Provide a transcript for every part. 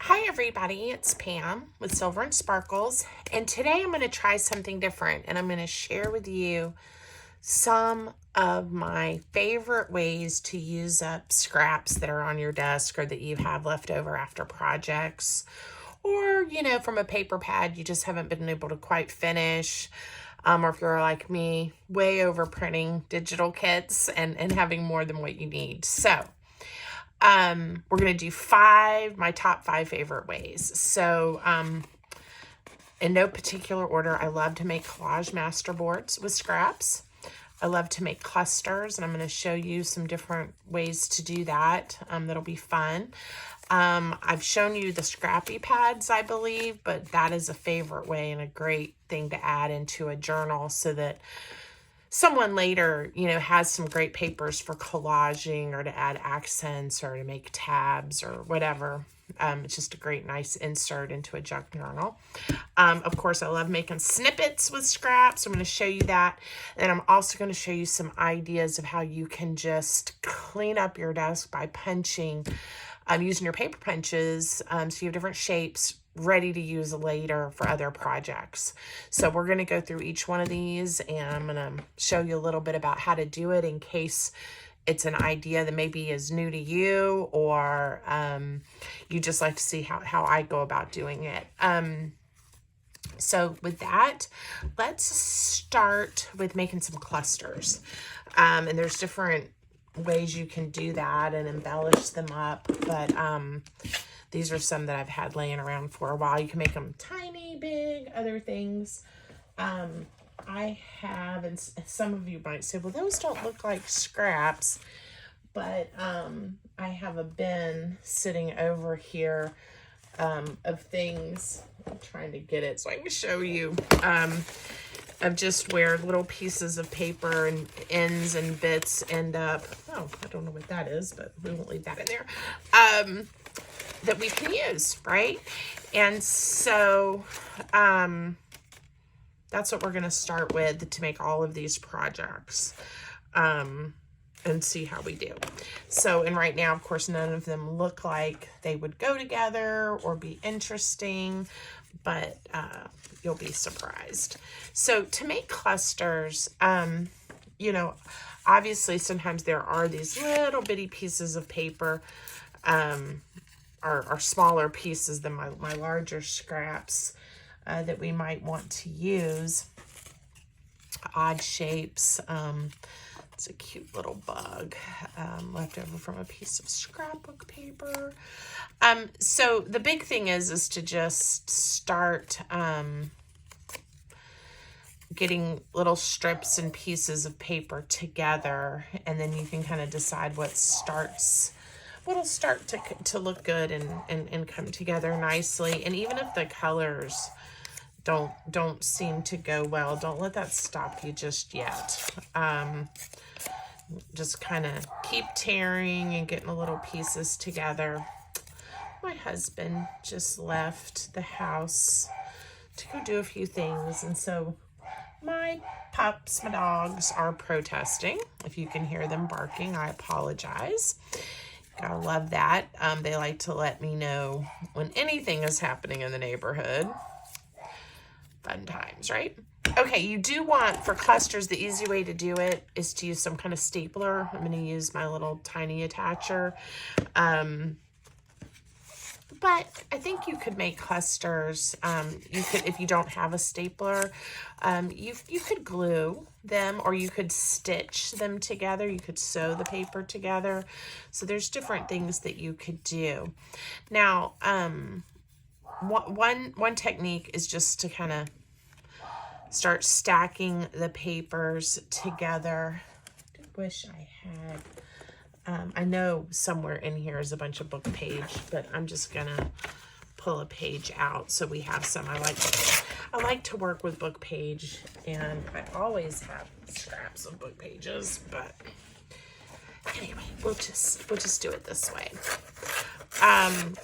Hi everybody, it's Pam with Silver and Sparkles, and today I'm going to try something different, and I'm going to share with you some of my favorite ways to use up scraps that are on your desk or that you have left over after projects, or from a paper pad you just haven't been able to quite finish, or if you're like me, way over printing digital kits and having more than what you need. So we're going to do my top 5 favorite ways. So, in no particular order, I love to make collage masterboards with scraps. I love to make clusters, and I'm going to show you some different ways to do that. That'll be fun. I've shown you the Scrappy Pads, I believe, but that is a favorite way and a great thing to add into a journal so that someone later, has some great papers for collaging or to add accents or to make tabs or whatever. It's just a great, nice insert into a junk journal. Of course, I love making snippets with scraps. I'm going to show you that. And I'm also going to show you some ideas of how you can just clean up your desk by punching, using your paper punches, so you have different shapes ready to use later for other projects. So we're going to go through each one of these, and I'm going to show you a little bit about how to do it in case it's an idea that maybe is new to you, or you just like to see how I go about doing it. So with that, let's start with making some clusters. And there's different ways you can do that and embellish them up, but these are some that I've had laying around for a while. You can make them tiny, big, other things. I have, and some of you might say, well, those don't look like scraps, but I have a bin sitting over here of things. I'm trying to get it so I can show you. Of just where little pieces of paper and ends and bits end up. Oh, I don't know what that is, but we won't leave that in there. That we can use, right? And so that's what we're going to start with to make all of these projects and see how we do. So, and right now, of course, none of them look like they would go together or be interesting, but you'll be surprised. So to make clusters, obviously sometimes there are these little bitty pieces of paper, are smaller pieces than my larger scraps that we might want to use. Odd shapes. It's a cute little bug left over from a piece of scrapbook paper. So the big thing is to just start getting little strips and pieces of paper together, and then you can kind of decide what'll start to look good and come together nicely. And even if the colors don't seem to go well, don't let that stop you just yet. Just kind of keep tearing and getting the little pieces together. My husband just left the house to go do a few things, and so my pups, my dogs, are protesting. If you can hear them barking, I apologize. Gotta love that. They like to let me know when anything is happening in the neighborhood. Fun times, right? Okay, you do want, for clusters, the easy way to do it is to use some kind of stapler. I'm going to use my little tiny attacher. But I think you could make clusters. You could, if you don't have a stapler, you could glue them, or you could stitch them together. You could sew the paper together. So there's different things that you could do. Now, one technique is just to kind of start stacking the papers together. I wish I had. I know somewhere in here is a bunch of book page, but I'm just gonna pull a page out so we have some. I like to work with book page, and I always have scraps of book pages, but anyway, we'll just do it this way.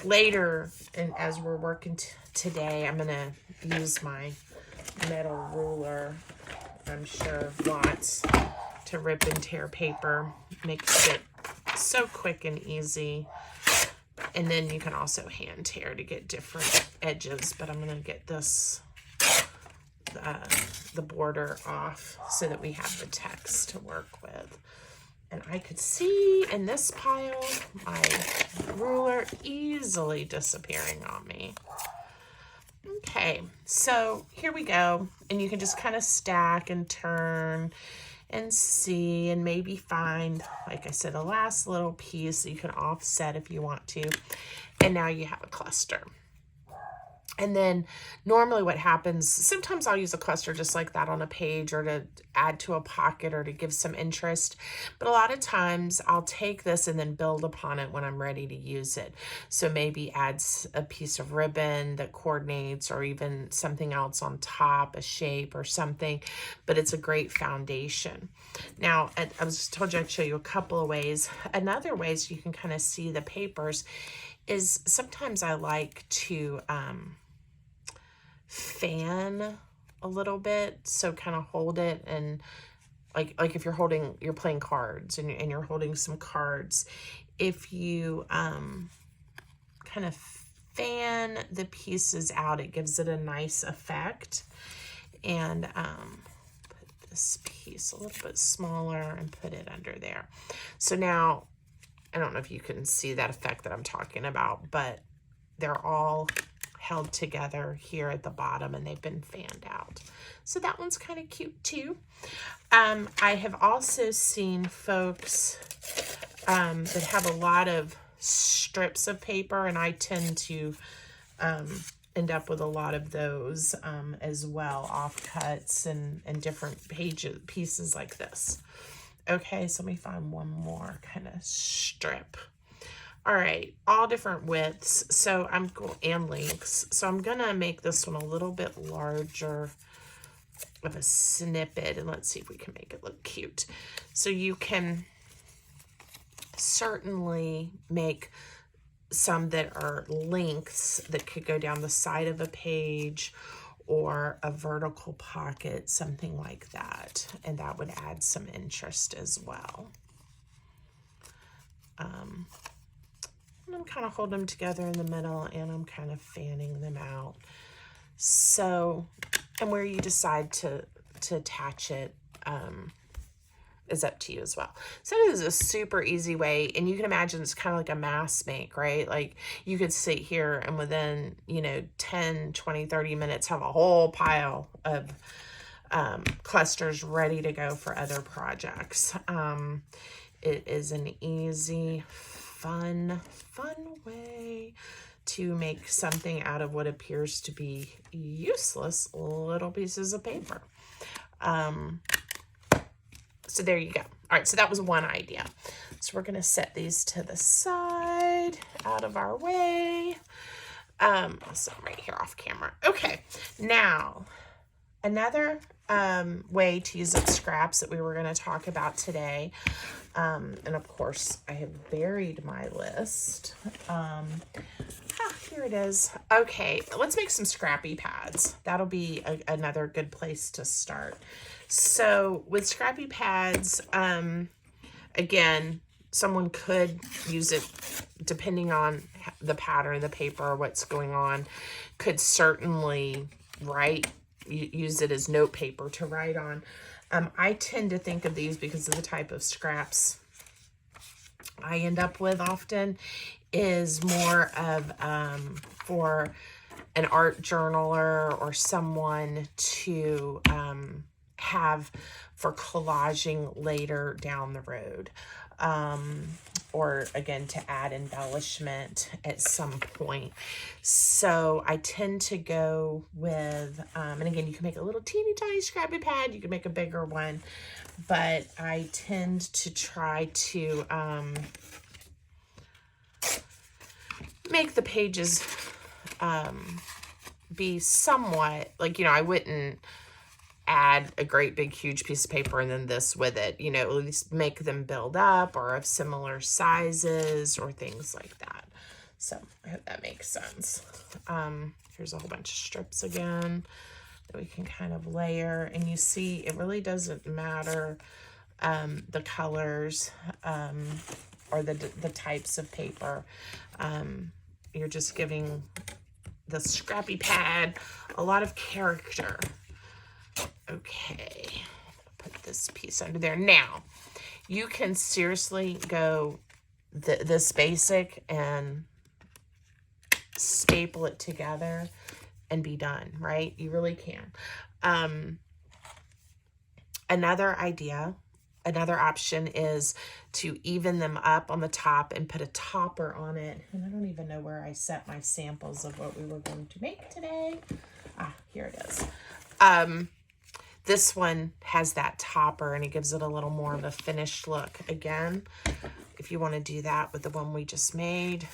Later, and as we're working today, I'm gonna use my metal ruler. I'm sure lots to rip and tear paper. Makes it so quick and easy And then you can also hand tear to get different edges, but I'm gonna get this, the border off so that we have the text to work with. And I could see in this pile, my ruler easily disappearing on me. Okay, so here we go. And you can just kind of stack and turn and see and maybe find, like I said, the last little piece that you can offset if you want to. And now you have a cluster. And then normally what happens, sometimes I'll use a cluster just like that on a page or to add to a pocket or to give some interest. But a lot of times I'll take this and then build upon it when I'm ready to use it. So maybe add a piece of ribbon that coordinates or even something else on top, a shape or something. But it's a great foundation. Now, I was told you I'd show you a couple of ways. Another way so you can kind of see the papers is sometimes I like to fan a little bit, so kind of hold it, and like if you're playing cards and you're holding some cards, if you kind of fan the pieces out, it gives it a nice effect. And put this piece a little bit smaller and put it under there. So now I don't know if you can see that effect that I'm talking about, but they're all held together here at the bottom and they've been fanned out. So that one's kind of cute too. I have also seen folks that have a lot of strips of paper, and I tend to end up with a lot of those as well, offcuts and different pieces like this. Okay, so let me find one more kind of strip. All right, all different widths, so and lengths. So I'm gonna make this one a little bit larger of a snippet, and let's see if we can make it look cute. So you can certainly make some that are lengths that could go down the side of a page or a vertical pocket, something like that, and that would add some interest as well. And I'm kind of holding them together in the middle, and I'm kind of fanning them out. So, and where you decide to attach it is up to you as well. So it is a super easy way, and you can imagine it's kind of like a mass make, right? Like you could sit here and within, 10, 20, 30 minutes have a whole pile of clusters ready to go for other projects. It is an easy, fun way to make something out of what appears to be useless little pieces of paper. So there you go. All right, so that was one idea. So we're gonna set these to the side, out of our way. So I'm right here off camera. Okay, now another way to use up scraps that we were gonna talk about today. And of course I have buried my list. Here it is. Okay, let's make some Scrappy Pads. That'll be another good place to start. So with Scrappy Pads, again, someone could use it depending on the pattern, the paper, what's going on, could certainly use it as note paper to write on. I tend to think of these because of the type of scraps I end up with often is more of for an art journaler or someone to have for collaging later down the road, or again to add embellishment at some point. So I tend to go with, and again, you can make a little teeny tiny Scrappy Pad, you can make a bigger one, but I tend to try to make the pages be somewhat, like, I wouldn't add a great big huge piece of paper and then this with it, at least make them build up or of similar sizes or things like that. So I hope that makes sense. Here's a whole bunch of strips again that we can kind of layer, and you see it really doesn't matter the colors. or the types of paper. You're just giving the Scrappy Pad a lot of character. Okay, put this piece under there. Now, you can seriously go this basic and staple it together and be done, right? You really can. Another option is to even them up on the top and put a topper on it. And I don't even know where I set my samples of what we were going to make today. Ah, here it is. This one has that topper and it gives it a little more of a finished look. Again, if you want to do that with the one we just made,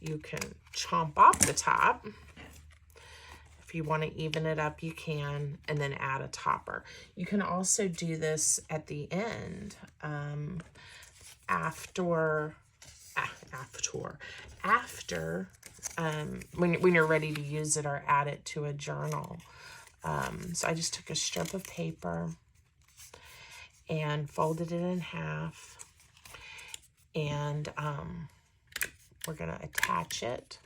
you can chomp off the top. If you want to even it up, you can, and then add a topper. You can also do this at the end, after when you're ready to use it or add it to a journal. So I just took a strip of paper and folded it in half, and we're gonna attach it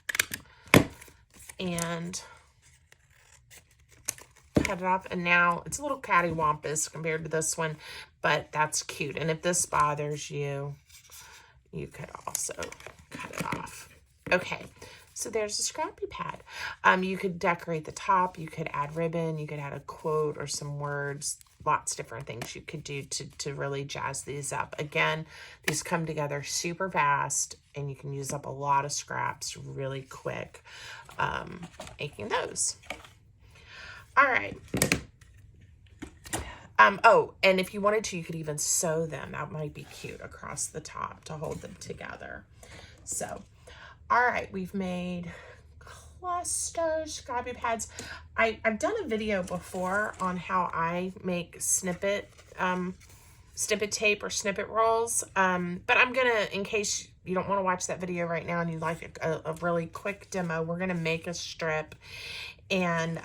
and cut it off. And now it's a little cattywampus compared to this one, but that's cute. And if this bothers you, you could also cut it off. Okay, so there's a Scrappy Pad. You could decorate the top, you could add ribbon, you could add a quote or some words, lots of different things you could do to really jazz these up. Again, these come together super fast and you can use up a lot of scraps really quick making those. All right. Oh, and if you wanted to, you could even sew them. That might be cute across the top to hold them together. So, all right, we've made clusters, Scrappy Pads. I've done a video before on how I make snippet tape or snippet rolls. But I'm gonna, in case you don't want to watch that video right now and you'd like a really quick demo, we're gonna make a strip and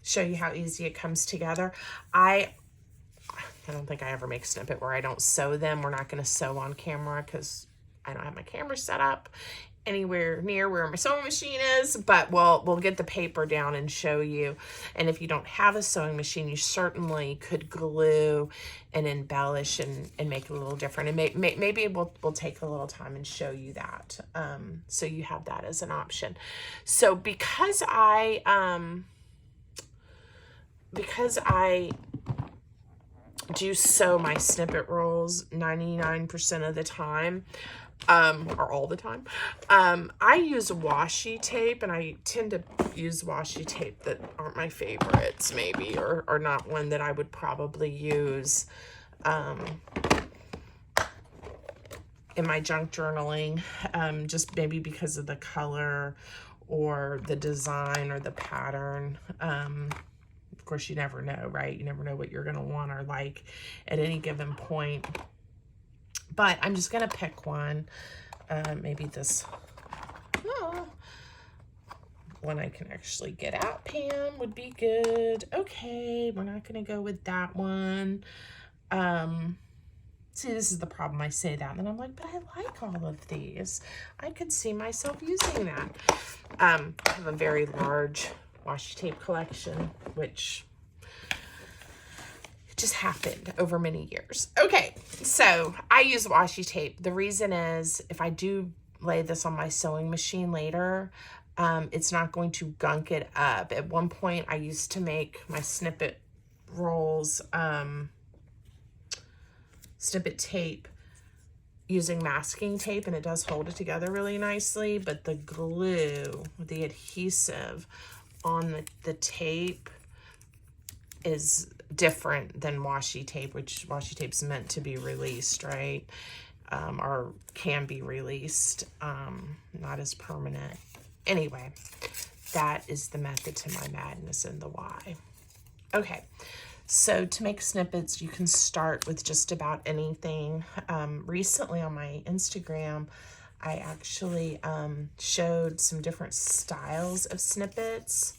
show you how easy it comes together. I don't think I ever make a snippet where I don't sew them. We're not going to sew on camera because I don't have my camera set up anywhere near where my sewing machine is, but we'll get the paper down and show you. And if you don't have a sewing machine, you certainly could glue and embellish and make it a little different. And maybe we'll take a little time and show you that. So you have that as an option. So because I do sew my snippet rolls 99% of the time, or all the time, I use washi tape, and I tend to use washi tape that aren't my favorites, maybe, or not one that I would probably use in my junk journaling, just maybe because of the color or the design or the pattern. Of course, you never know, right? You never know what you're going to want or like at any given point. But I'm just going to pick one. Maybe this one I can actually get out, Pam, would be good. Okay, we're not going to go with that one. See, this is the problem. I say that, and then I'm like, but I like all of these. I could see myself using that. I have a very large washi tape collection, which just happened over many years. Okay, so I use washi tape. The reason is if I do lay this on my sewing machine later, it's not going to gunk it up. At one point, I used to make my snippet rolls, snippet tape using masking tape, and it does hold it together really nicely, but the glue, the adhesive on the tape is different than washi tape, which washi tape's meant to be released, right? Or can be released, not as permanent. Anyway, that is the method to my madness and the why. Okay, so to make snippets, you can start with just about anything. Recently on my Instagram, I actually showed some different styles of snippets.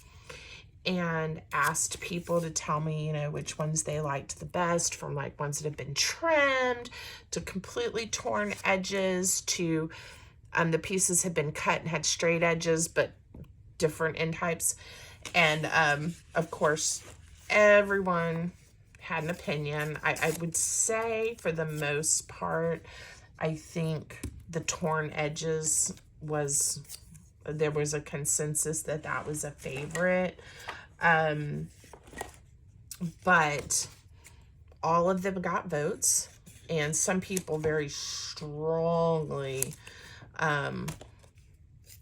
and asked people to tell me, you know, which ones they liked the best, from like ones that have been trimmed to completely torn edges to the pieces had been cut and had straight edges, but different end types. And of course, everyone had an opinion. I would say for the most part, I think the torn edges there was a consensus that that was a favorite. But all of them got votes, and some people very strongly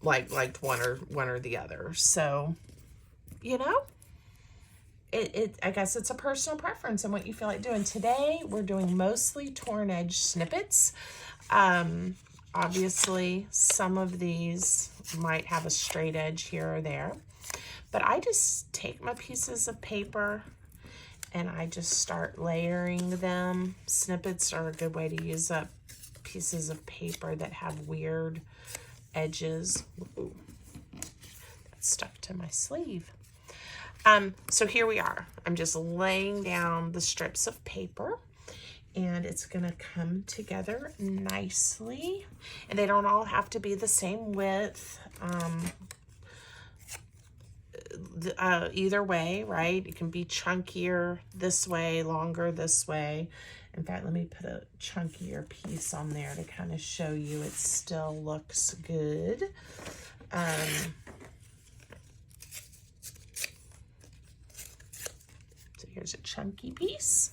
liked one or the other. So, you know, I guess it's a personal preference and what you feel like doing. Today we're doing mostly torn edge snippets. Obviously some of these might have a straight edge here or there, but I just take my pieces of paper and I just start layering them. Snippets are a good way to use up pieces of paper that have weird edges. Ooh, that stuck to my sleeve. So here we are. I'm just laying down the strips of paper, and it's gonna come together nicely. And they don't all have to be the same width. Either way, right? It can be chunkier this way, longer this way. In fact, let me put a chunkier piece on there to kind of show you it still looks good. So here's a chunky piece.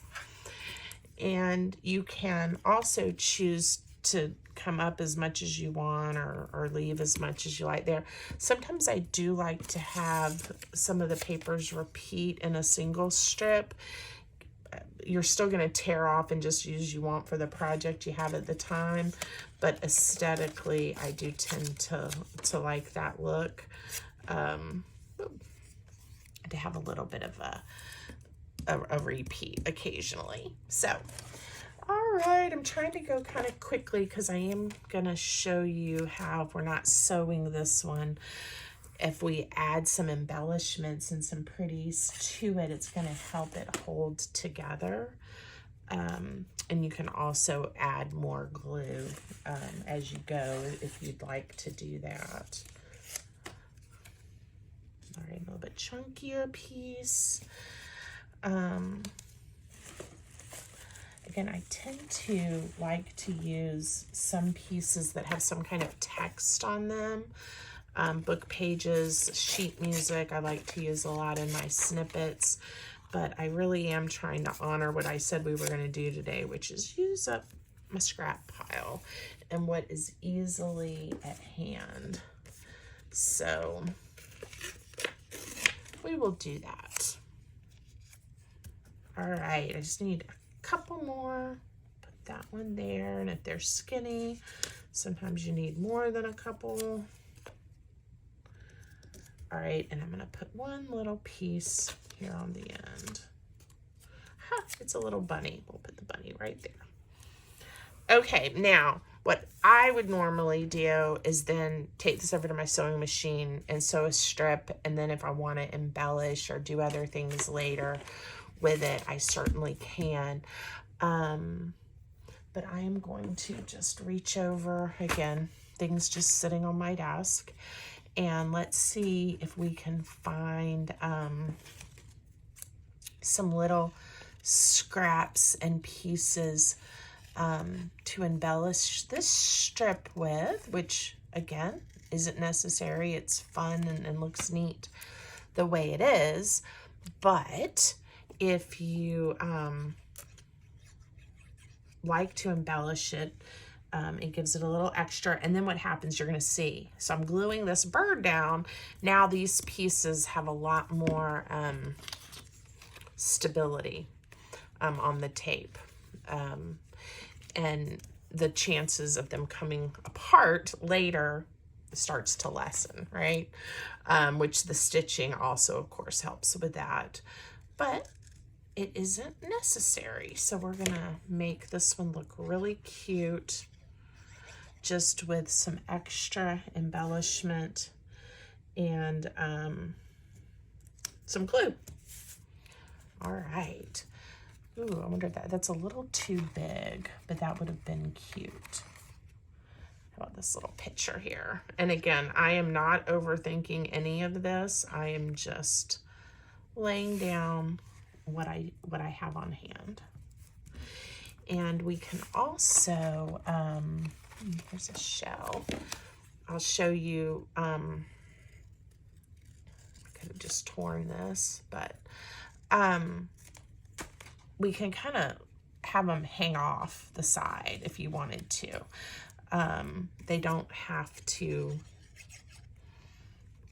And you can also choose to come up as much as you want or leave as much as you like there. Sometimes I do like to have some of the papers repeat in a single strip. You're still going to tear off and just use you want for the project you have at the time, but aesthetically I do tend to like that look, to have a little bit of a repeat occasionally. So all right, I'm trying to go kind of quickly because I am going to show you how, if we're not sewing this one, if we add some embellishments and some pretties to it, it's going to help it hold together. And you can also add more glue as you go if you'd like to do that. All right, a little bit chunkier piece. Again, I tend to like to use some pieces that have some kind of text on them. Book pages, sheet music, I like to use a lot in my snippets, but I really am trying to honor what I said we were going to do today, which is use up my scrap pile and what is easily at hand. So we will do that. All right, I just need a couple more. Put that one there, and if they're skinny, sometimes you need more than a couple. All right, and I'm gonna put one little piece here on the end. Ha, it's a little bunny. We'll put the bunny right there. Okay, now what I would normally do is then take this over to my sewing machine and sew a strip, and then if I want to embellish or do other things later with it, I certainly can. But I am going to just reach over, again, things just sitting on my desk, and let's see if we can find some little scraps and pieces to embellish this strip with, which again isn't necessary. It's fun and looks neat the way it is, but if you like to embellish it, it gives it a little extra. And then what happens, you're going to see. So I'm gluing this bird down. Now these pieces have a lot more stability on the tape. And the chances of them coming apart later starts to lessen, right? Which the stitching also, of course, helps with that. But it isn't necessary. So we're gonna make this one look really cute, just with some extra embellishment and some glue. All right. Ooh, I wonder if that's a little too big, but that would have been cute. How about this little picture here? And again, I am not overthinking any of this. I am just laying down what I have on hand. And we can also, here's a shell. I'll show you, I could have just torn this, but we can kind of have them hang off the side if you wanted to. They don't have to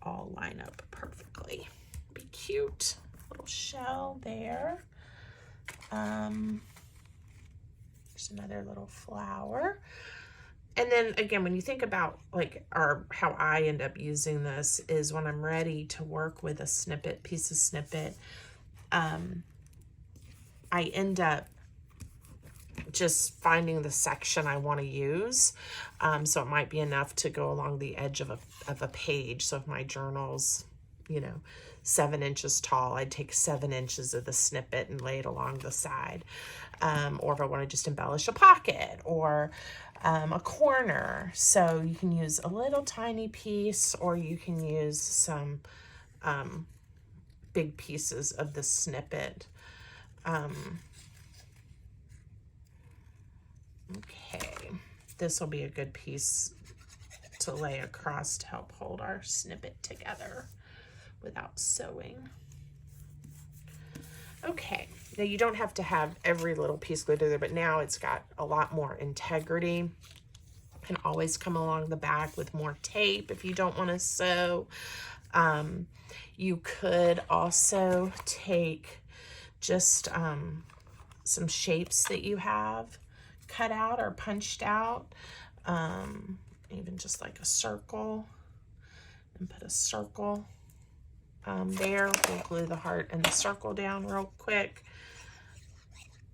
all line up perfectly. Be cute. Little shell there. There's another little flower. And then again, when you think about like how I end up using this is when I'm ready to work with a piece of snippet, I end up just finding the section I want to use. So it might be enough to go along the edge of a page. So if my journal's, 7 inches tall, I'd take 7 inches of the snippet and lay it along the side. Or if I want to just embellish a pocket or a corner. So you can use a little tiny piece, or you can use some big pieces of the snippet. Okay, this will be a good piece to lay across to help hold our snippet together without sewing. Okay, now you don't have to have every little piece glued together, but now it's got a lot more integrity. Can always come along the back with more tape if you don't want to sew. You could also take just some shapes that you have cut out or punched out, even just like a circle, and put a circle there. We'll glue the heart and the circle down real quick,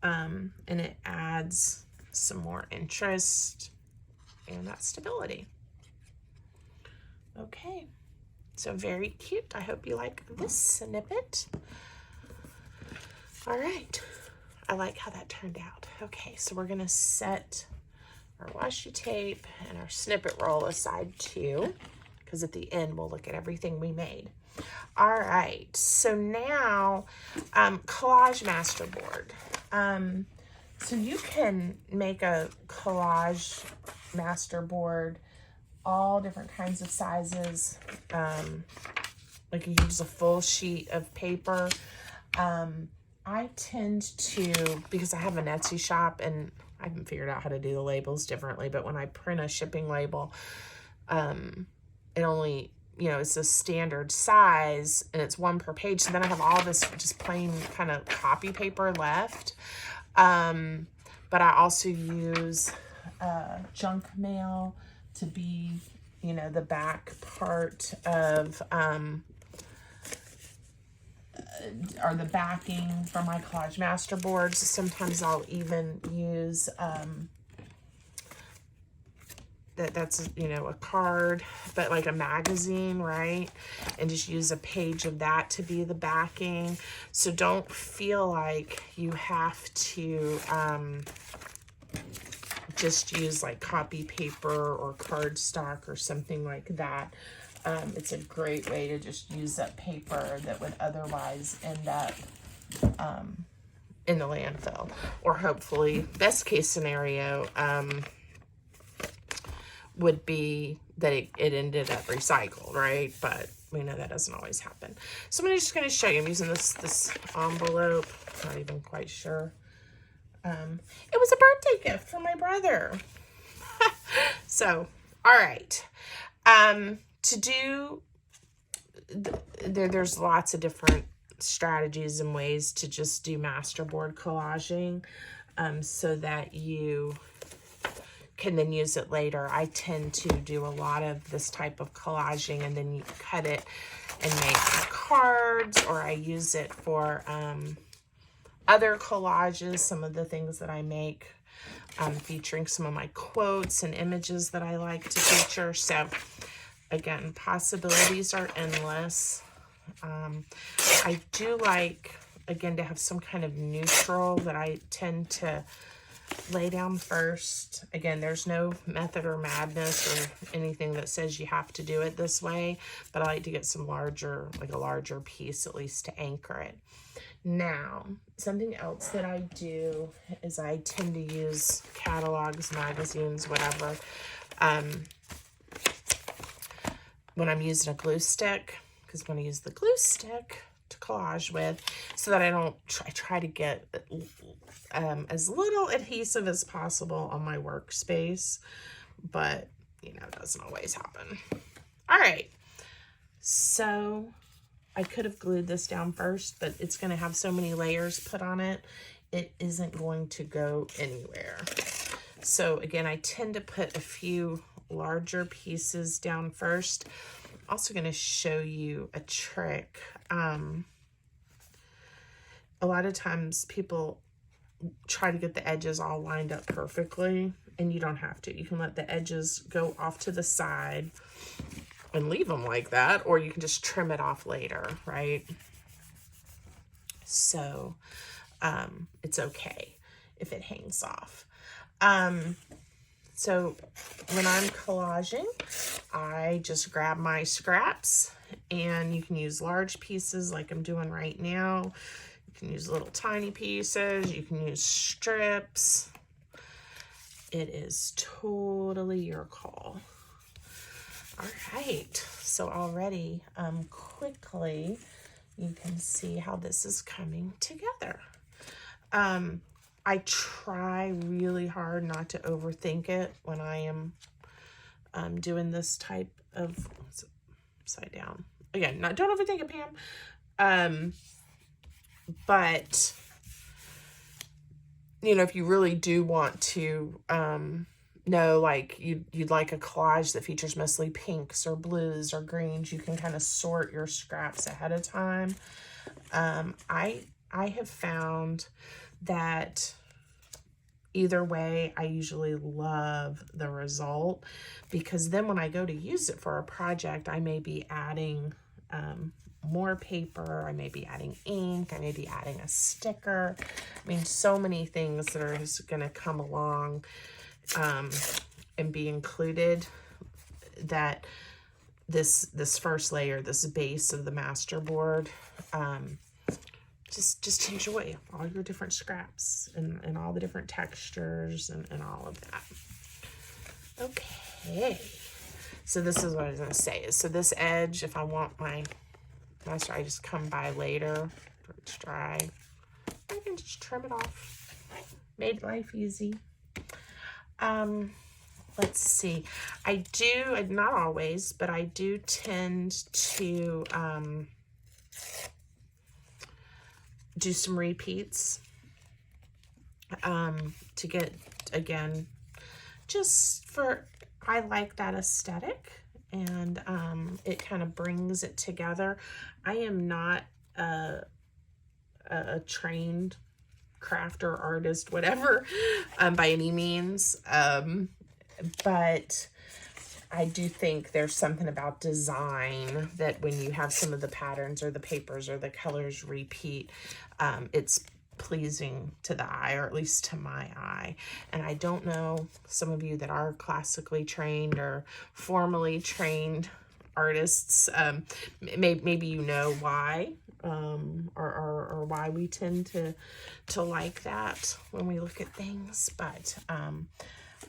and it adds some more interest and that stability. Okay, so very cute. I hope you like this snippet. All right, I like how that turned out. Okay, so we're gonna set our washi tape and our snippet roll aside too, because at the end we'll look at everything we made. All right, so now Collage Masterboard. So you can make a Collage Masterboard all different kinds of sizes. Like you use a full sheet of paper. I tend to, because I have an Etsy shop and I haven't figured out how to do the labels differently, but when I print a shipping label, it only, it's a standard size and it's 1 per page. So then I have all this just plain kind of copy paper left. But I also use junk mail to be, the back part of, or the backing for my Collage Masterboard. So sometimes I'll even use, that's a card, but like a magazine, right? And just use a page of that to be the backing. So don't feel like you have to just use like copy paper or cardstock or something like that. It's a great way to just use up paper that would otherwise end up in the landfill, or hopefully, best case scenario, would be that it ended up recycled, right? But we know that doesn't always happen. So I'm just going to show you. I'm using this envelope. Not even quite sure. It was a birthday gift from my brother. So, all right. To do, there's lots of different strategies and ways to just do masterboard collaging, so that you can then use it later. I tend to do a lot of this type of collaging and then you cut it and make cards, or I use it for other collages, some of the things that I make, featuring some of my quotes and images that I like to feature. So again, possibilities are endless. I do like, again, to have some kind of neutral that I tend to lay down first. Again, there's no method or madness or anything that says you have to do it this way, but I like to get some larger, like a larger piece at least to anchor it. Now, something else that I do is I tend to use catalogs, magazines, whatever, when I'm using a glue stick, because I'm going to use the glue stick to collage with, so that I don't try to get as little adhesive as possible on my workspace, but you know, it doesn't always happen. All right, so I could have glued this down first, but it's going to have so many layers put on it, it isn't going to go anywhere. So again, I tend to put a few larger pieces down first. Also going to show you a trick. A lot of times people try to get the edges all lined up perfectly, and you don't have to. You can let the edges go off to the side and leave them like that, or you can just trim it off later, right? So it's okay if it hangs off. So when I'm collaging, I just grab my scraps, and you can use large pieces like I'm doing right now. You can use little tiny pieces. You can use strips. It is totally your call. All right, so already quickly you can see how this is coming together. I try really hard not to overthink it when I am doing this type of, upside down. Again, don't overthink it, Pam. But, you know, if you really do want to know, like, you'd like a collage that features mostly pinks or blues or greens, you can kind of sort your scraps ahead of time. I have found that either way, I usually love the result, because then when I go to use it for a project, I may be adding more paper, I may be adding ink, I may be adding a sticker. I mean, so many things that are just going to come along and be included, that this first layer, this base of the masterboard, just enjoy all your different scraps and all the different textures and all of that. Okay, so this is what I was going to say. So this edge, if I want my master, I just come by later for it's dry. I can just trim it off. Made life easy. Let's see. I do, not always, but I do tend to do some repeats to get, again, just for, I like that aesthetic, and it kind of brings it together. I am not a trained crafter, artist, whatever, by any means, but I do think there's something about design that when you have some of the patterns or the papers or the colors repeat, it's pleasing to the eye, or at least to my eye. And I don't know, some of you that are classically trained or formally trained artists, maybe you know why, or why we tend to like that when we look at things, but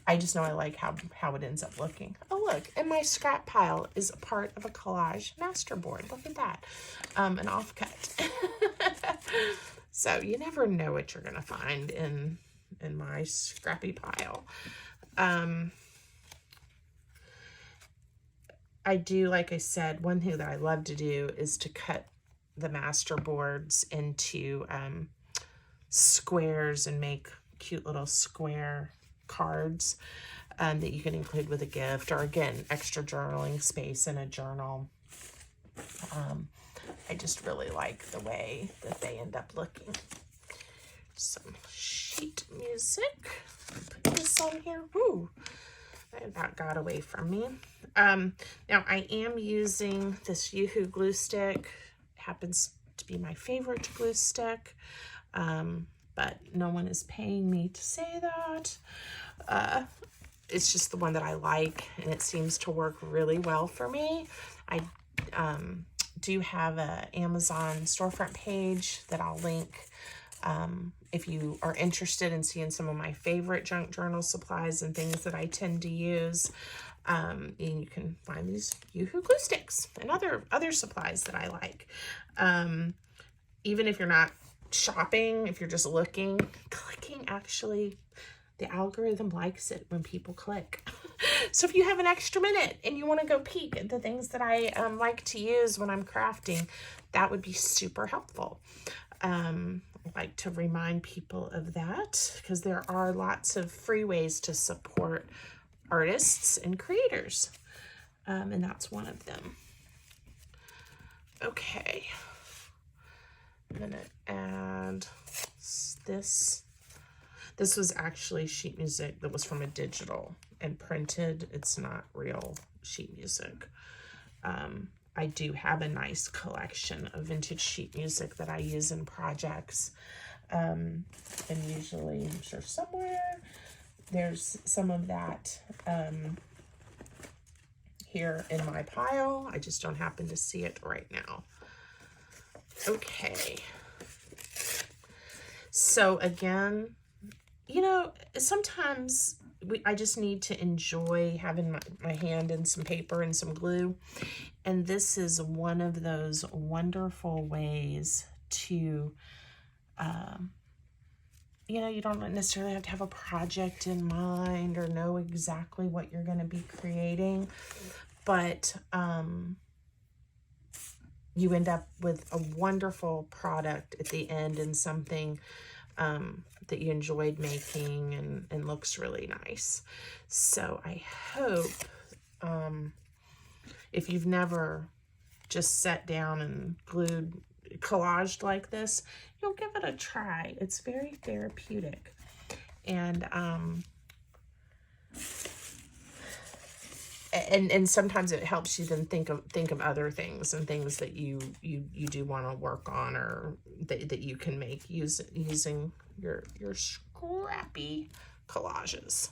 I just know I like how it ends up looking. Oh, look, and my scrap pile is a part of a Collage Masterboard. Look at that, an offcut. So you never know what you're gonna find in my scrappy pile. I do, like I said, one thing that I love to do is to cut the masterboards into squares and make cute little square cards that you can include with a gift, or again, extra journaling space in a journal. I just really like the way that they end up looking. Some sheet music. Put this on here. Ooh, that got away from me. Now I am using this Yoo-Hoo glue stick. happens to be my favorite glue stick, but no one is paying me to say that. It's just the one that I like, and it seems to work really well for me. I do have a Amazon storefront page that I'll link if you are interested in seeing some of my favorite junk journal supplies and things that I tend to use. And you can find these Yoo-hoo glue sticks and other supplies that I like. Even if you're not shopping, if you're just looking, clicking, actually, the algorithm likes it when people click. So if you have an extra minute and you want to go peek at the things that I like to use when I'm crafting, that would be super helpful. I like to remind people of that because there are lots of free ways to support artists and creators, and that's one of them. Okay, I'm gonna add this. This was actually sheet music that was from a digital and printed. It's not real sheet music. I do have a nice collection of vintage sheet music that I use in projects. And usually, I'm sure somewhere, there's some of that here in my pile. I just don't happen to see it right now. Okay. So again, you know, sometimes I just need to enjoy having my hand in some paper and some glue. And this is one of those wonderful ways to, you know, you don't necessarily have to have a project in mind or know exactly what you're going to be creating, but you end up with a wonderful product at the end and something that you enjoyed making and looks really nice. So I hope if you've never just sat down and collaged like this, you'll give it a try. It's very therapeutic. And sometimes it helps you then think of other things and things that you do want to work on, or that you can make using your scrappy collages.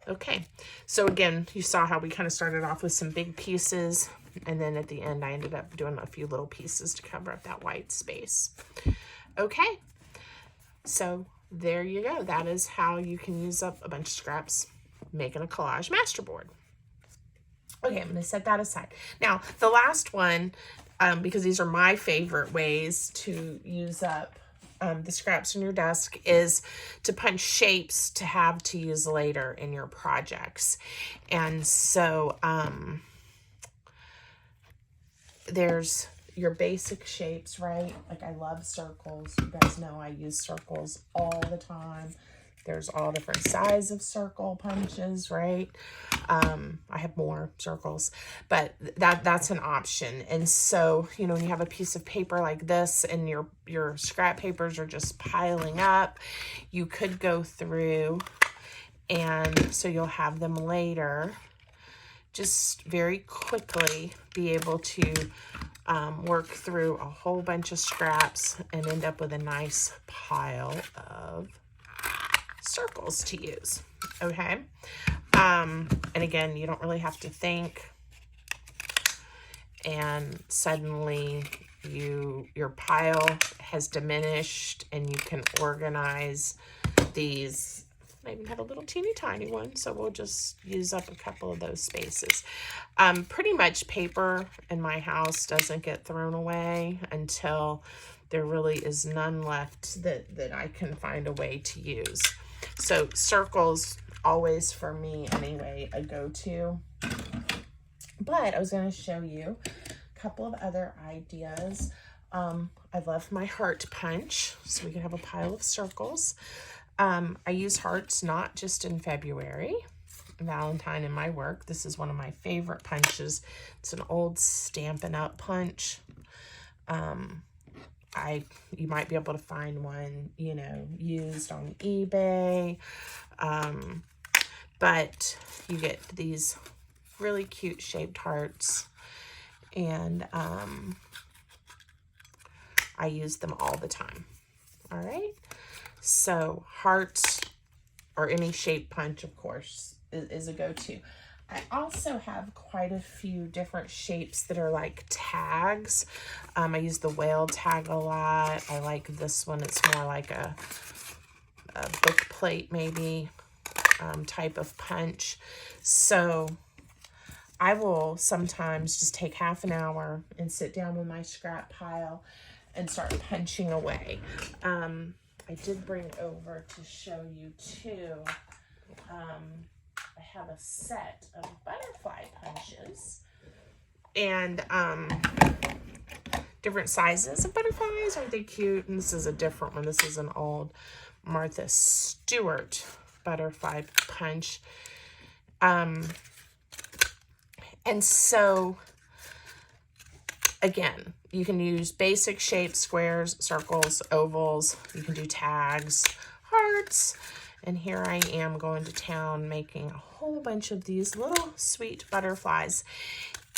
Okay, so again, you saw how we kind of started off with some big pieces, and then at the end I ended up doing a few little pieces to cover up that white space. Okay, so there you go. That is how you can use up a bunch of scraps making a collage masterboard. Okay, I'm going to set that aside. Now, the last one, because these are my favorite ways to use up the scraps on your desk, is to punch shapes to have to use later in your projects. And so there's your basic shapes, right? Like, I love circles. You guys know I use circles all the time. There's all different sizes of circle punches, right? I have more circles, but that's an option. And so, you know, when you have a piece of paper like this and your scrap papers are just piling up, you could go through, and so you'll have them later, just very quickly be able to work through a whole bunch of scraps and end up with a nice pile of circles to use. Okay, and again, you don't really have to think, and suddenly your pile has diminished and you can organize these. I even have a little teeny tiny one, so we'll just use up a couple of those spaces. Pretty much paper in my house doesn't get thrown away until there really is none left that I can find a way to use. So circles, always for me anyway, a go-to. But I was going to show you a couple of other ideas. I love my heart punch, so we can have a pile of circles. I use hearts not just in February, Valentine in my work. This is one of my favorite punches. It's an old Stampin' Up punch. You might be able to find one, you know, used on eBay. But you get these really cute shaped hearts. And I use them all the time. All right, so hearts or any shape punch, of course, is a go-to. I also have quite a few different shapes that are like tags. I use the whale tag a lot. I like this one. It's more like a book plate maybe type of punch. So I will sometimes just take half an hour and sit down with my scrap pile and start punching away. I did bring over to show you too. I have a set of butterfly punches and different sizes of butterflies. Aren't they cute? And this is a different one. This is an old Martha Stewart butterfly punch. And so again, you can use basic shapes, squares, circles, ovals. You can do tags, hearts. And here I am going to town making a whole bunch of these little sweet butterflies.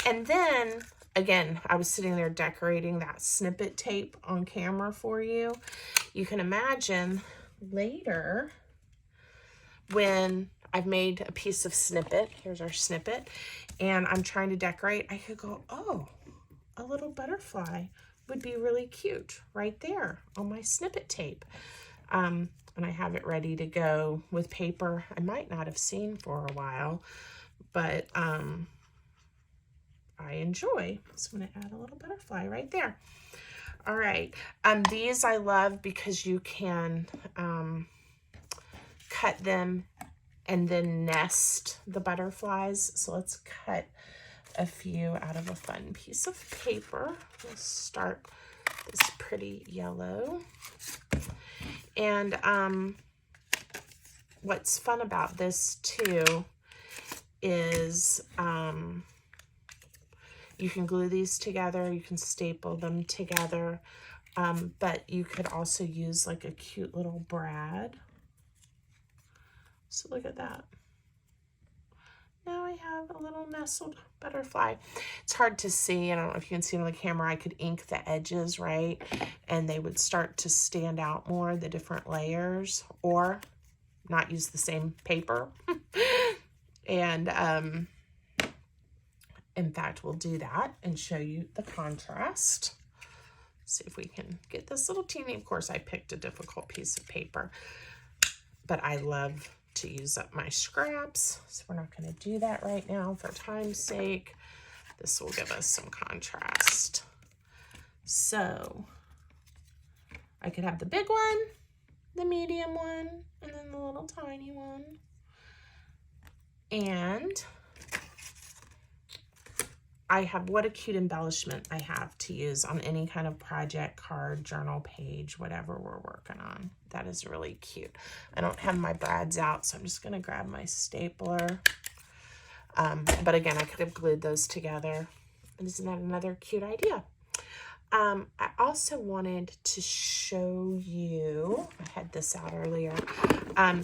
And then, again, I was sitting there decorating that snippet tape on camera for you. You can imagine later when I've made a piece of snippet, here's our snippet, and I'm trying to decorate, I could go, oh, a little butterfly would be really cute right there on my snippet tape. And I have it ready to go with paper I might not have seen for a while, but I enjoy. So I'm going to add a little butterfly right there. All right. These I love because you can cut them and then nest the butterflies. So let's cut a few out of a fun piece of paper. We'll start this pretty yellow. And what's fun about this too is you can glue these together, you can staple them together, but you could also use like a cute little brad. So look at that. Now I have a little nestled butterfly. It's hard to see. I don't know if you can see on the camera. I could ink the edges, right? And they would start to stand out more, the different layers, or not use the same paper. And in fact, we'll do that and show you the contrast. See if we can get this little teeny. Of course, I picked a difficult piece of paper, but I love to use up my scraps, so we're not going to do that right now for time's sake. This will give us some contrast. So I could have the big one, the medium one, and then the little tiny one. And I have, what a cute embellishment I have to use on any kind of project, card, journal page, whatever we're working on. That is really cute. I don't have my brads out, so I'm just going to grab my stapler. But again, I could have glued those together. Isn't that another cute idea? I also wanted to show you, I had this out earlier.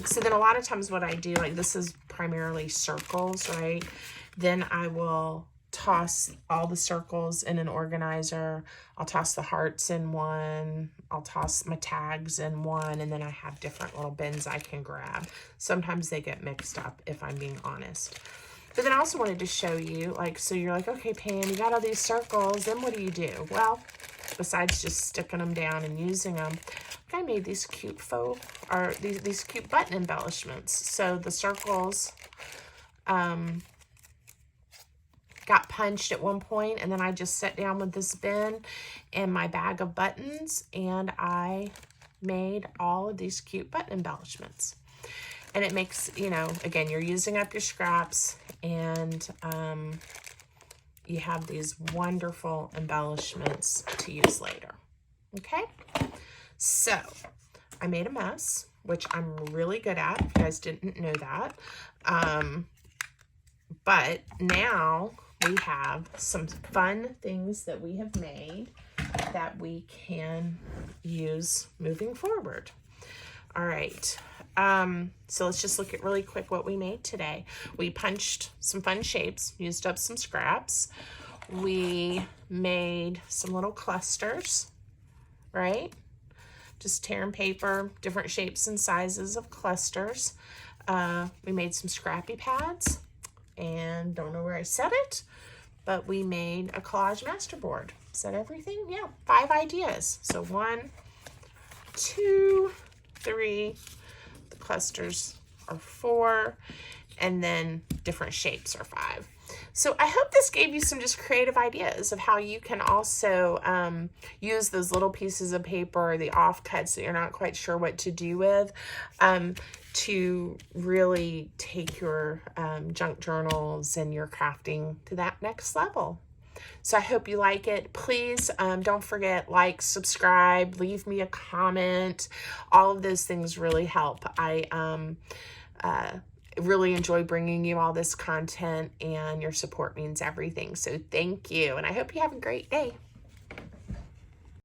So then a lot of times what I do, like this is primarily circles, right? Then I will toss all the circles in an organizer. I'll toss the hearts in one. I'll toss my tags in one, and then I have different little bins I can grab. Sometimes they get mixed up, if I'm being honest. But then I also wanted to show you, like, so you're like, okay, Pam, you got all these circles, then what do you do? Well, besides just sticking them down and using them, I made these cute faux, or these cute button embellishments. So the circles, got punched at one point, and then I just sat down with this bin and my bag of buttons, and I made all of these cute button embellishments. And it makes, you know, again, you're using up your scraps, and you have these wonderful embellishments to use later. Okay, so I made a mess, which I'm really good at, if you guys didn't know that. But now we have some fun things that we have made that we can use moving forward. All right. So let's just look at really quick what we made today. We punched some fun shapes, used up some scraps. We made some little clusters, right? Just tearing paper, different shapes and sizes of clusters. We made some Scrappy Pads, and don't know where I set it, but we made a Collage Masterboard. Is that everything? Yeah, 5 ideas. So 1, 2, 3, the clusters are 4, and then different shapes are 5. So I hope this gave you some just creative ideas of how you can also use those little pieces of paper or the offcuts that you're not quite sure what to do with to really take your junk journals and your crafting to that next level. So I hope you like it. Please don't forget, like, subscribe, leave me a comment. All of those things really help. I really enjoy bringing you all this content, and your support means everything. So thank you, and I hope you have a great day.